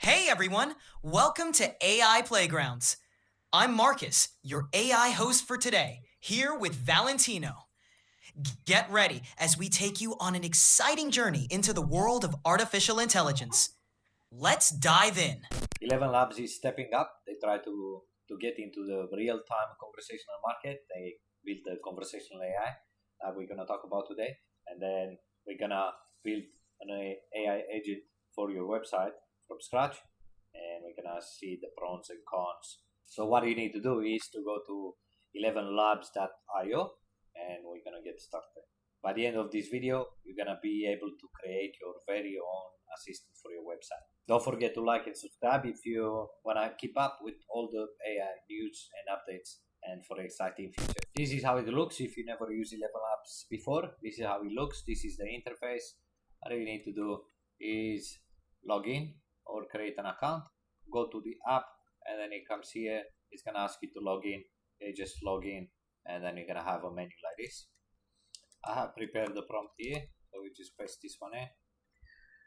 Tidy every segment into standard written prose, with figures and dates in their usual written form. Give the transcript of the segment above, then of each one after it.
Hey everyone, welcome to AI Playgrounds. I'm Marcus, your AI host for today, here with Valentino. Get ready as we take you on an exciting journey into the world of artificial intelligence. Let's dive in. 11 Labs is stepping up. They try to get into the real-time conversational market. They build the conversational AI that we're going to talk about today. And then we're going to build an AI agent for your website from scratch. And we're going to see the pros and cons. So what you need to do is to go to 11labs.io and we're going to get started. By the end of this video, you're going to be able to create your very own assistant for your website. Don't forget to like and subscribe if you want to keep up with all the AI news and updates and for exciting future. This is how it looks if you never used 11 Labs before. This is how it looks. This is the interface. All you need to do is log in or create an account. Go to the app and then it comes here. It's going to ask you to log in. You just log in and then you're going to have a menu like this. I have prepared the prompt here. So we just paste this one in.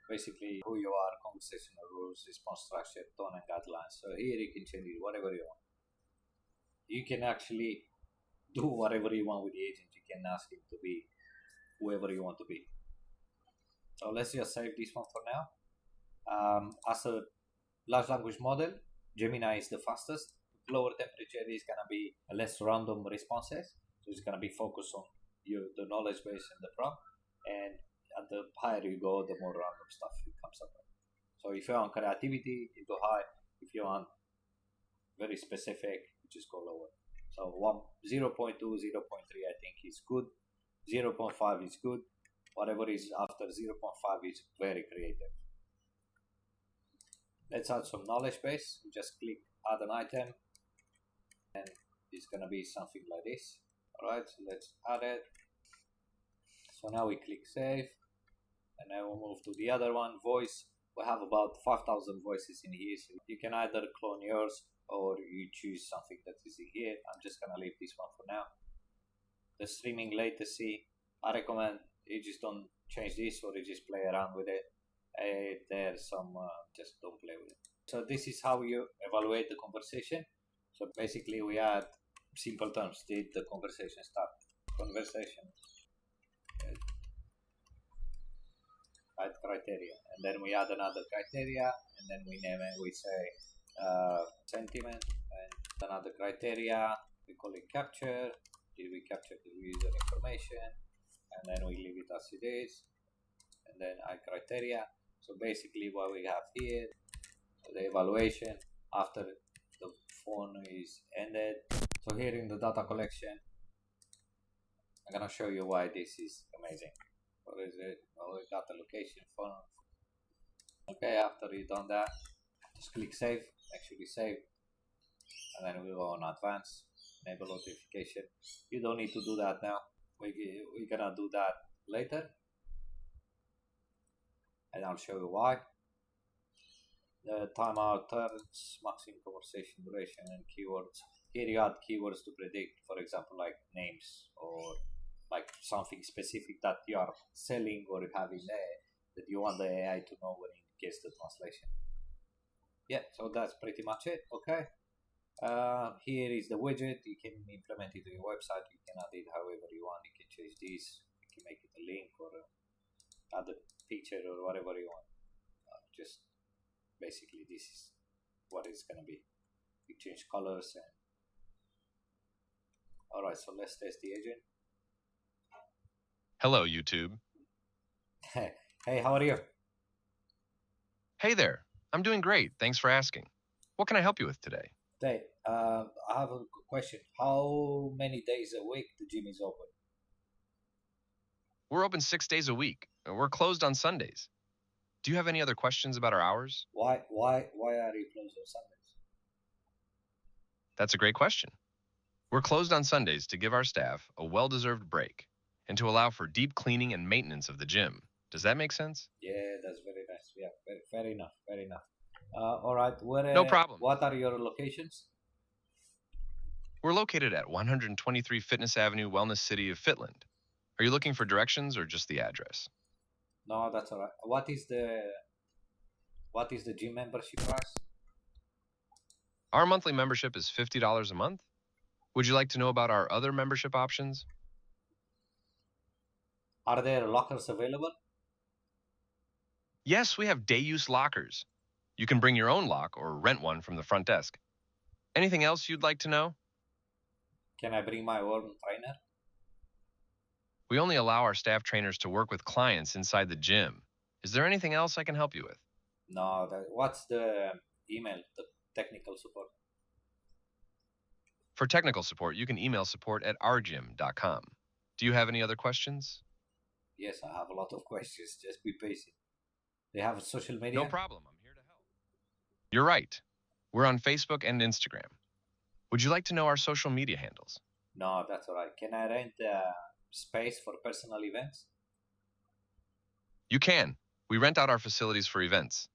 Basically who you are, conversational rules, response structure, tone and guidelines. So here you can change it whatever you want. You can actually do whatever you want with the agent. You can ask him to be whoever you want to be. So let's just save this one for now. As a large language model, Gemini is the fastest. Lower temperature is going to be less random responses. So it's going to be focused on the knowledge base and the prompt. And the higher you go, the more random stuff it comes up with. So if you want creativity, you go high. If you want very specific, you just go lower. So 0.2, 0.3 I think is good. 0.5 is good. Whatever is after 0.5 is very creative. Let's add some knowledge base. Just click add an item and it's going to be something like this. Alright, so let's add it. So now we click save. And then we'll move to the other one, voice. We have about 5,000 voices in here. So you can either clone yours or you choose something that is in here. I'm just going to leave this one for now. The streaming latency, I recommend you just don't change this or you just play around with it. There's some, just don't play with it. So this is how you evaluate the conversation. So basically we add simple terms. Did the conversation start? Conversation. Right criteria, and then we add another criteria, and then we name it. We say sentiment, and another criteria. We call it capture. Did we capture the user information? And then we leave it as it is. And then add criteria. So basically, what we have here, so the evaluation after the phone is ended. So here in the data collection, I'm gonna show you why this is amazing. What is it? Oh, we got the location phone. Okay, after you've done that, just click save, actually save, and then we go on advanced, enable notification. You don't need to do that now. We're gonna do that later, and I'll show you why. The timeout turns, maximum conversation duration, and keywords. Here you add keywords to predict, for example, like names or like something specific that you are selling or having there that you want the AI to know when it gets the translation. Yeah, so that's pretty much it. Okay. Here is the widget. You can implement it to your website. You can add it however you want. You can change this. You can make it a link or add a picture or whatever you want. Just basically this is what it's gonna be. You change colors and alright, so let's test the agent. Hello, YouTube. Hey, how are you? Hey there. I'm doing great. Thanks for asking. What can I help you with today? Hey, I have a question. How many days a week the gym is open? We're open 6 days a week, and we're closed on Sundays. Do you have any other questions about our hours? Why are you closed on Sundays? That's a great question. We're closed on Sundays to give our staff a well-deserved break and to allow for deep cleaning and maintenance of the gym. Does that make sense? Yeah, that's very nice. Yeah, fair enough. Fair enough. All right. No problem. What are your locations? We're located at 123 Fitness Avenue, Wellness City of Fitland. Are you looking for directions or just the address? No, that's all right. What is the what is the gym membership price? Our monthly membership is $50 a month. Would you like to know about our other membership options? Are there lockers available? Yes, we have day-use lockers. You can bring your own lock or rent one from the front desk. Anything else you'd like to know? Can I bring my own trainer? We only allow our staff trainers to work with clients inside the gym. Is there anything else I can help you with? No. What's the email, the technical support? For technical support, you can email support@ourgym.com. Do you have any other questions? Yes, I have a lot of questions. Just be patient. They have social media? No problem. I'm here to help. You're right. We're on Facebook and Instagram. Would you like to know our social media handles? No, that's all right. Can I rent space for personal events? You can. We rent out our facilities for events.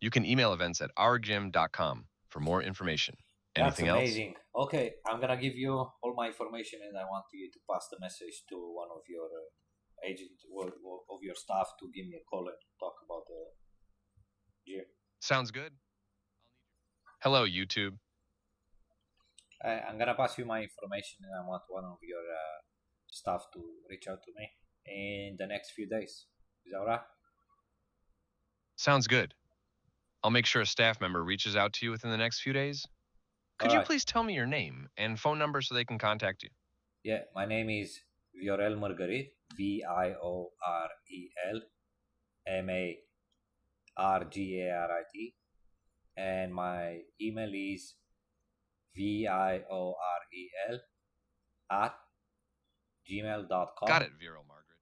You can email events@ourgym.com for more information. Anything That's else? amazing. Okay, I'm gonna give you all my information, and I want you to pass the message to one of your agents of your staff to give me a call and talk about the gym. Sounds good. Hello, YouTube. I'm gonna pass you my information, and I want one of your staff to reach out to me in the next few days. Is that alright? Sounds good. I'll make sure a staff member reaches out to you within the next few days. Could you Alright. please tell me your name and phone number so they can contact you? Yeah, my name is Viorel Margarit, Viorel Margarit, and my email is viorel@gmail.com. Got it, Viral Margaret.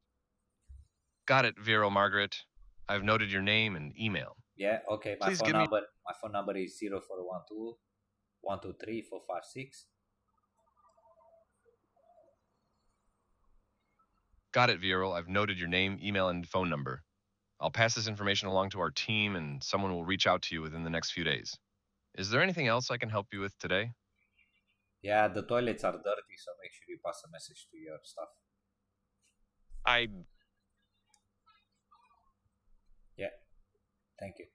Got it, Viral Margaret. I've noted your name and email. Yeah, okay. My Please phone give me- number. My phone number is 0412 123 456. Got it, Viral. I've noted your name, email, and phone number. I'll pass this information along to our team, and someone will reach out to you within the next few days. Is there anything else I can help you with today? Yeah, the toilets are dirty, so make sure you pass a message to your staff. Thank you.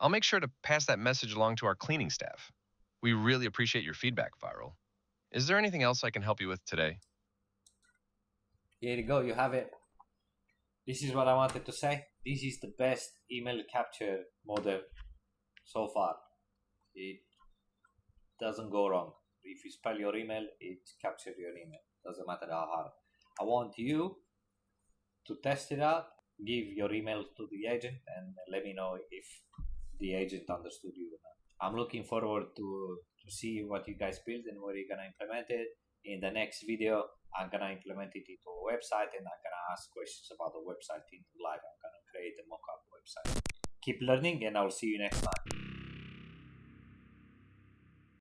I'll make sure to pass that message along to our cleaning staff. We really appreciate your feedback, Viral. Is there anything else I can help you with today? Here you go. You have it. This is what I wanted to say. This is the best email capture model so far. It doesn't go wrong. If you spell your email, it captures your email. Doesn't matter how hard. I want you to test it out. Give your email to the agent and let me know if the agent understood you or not. I'm looking forward to see what you guys build and where you're gonna implement it. In the next video, I'm gonna implement it into a website, and I'm gonna ask questions about the website in live. I'm gonna create a mock-up website. Keep learning, and I'll see you next time.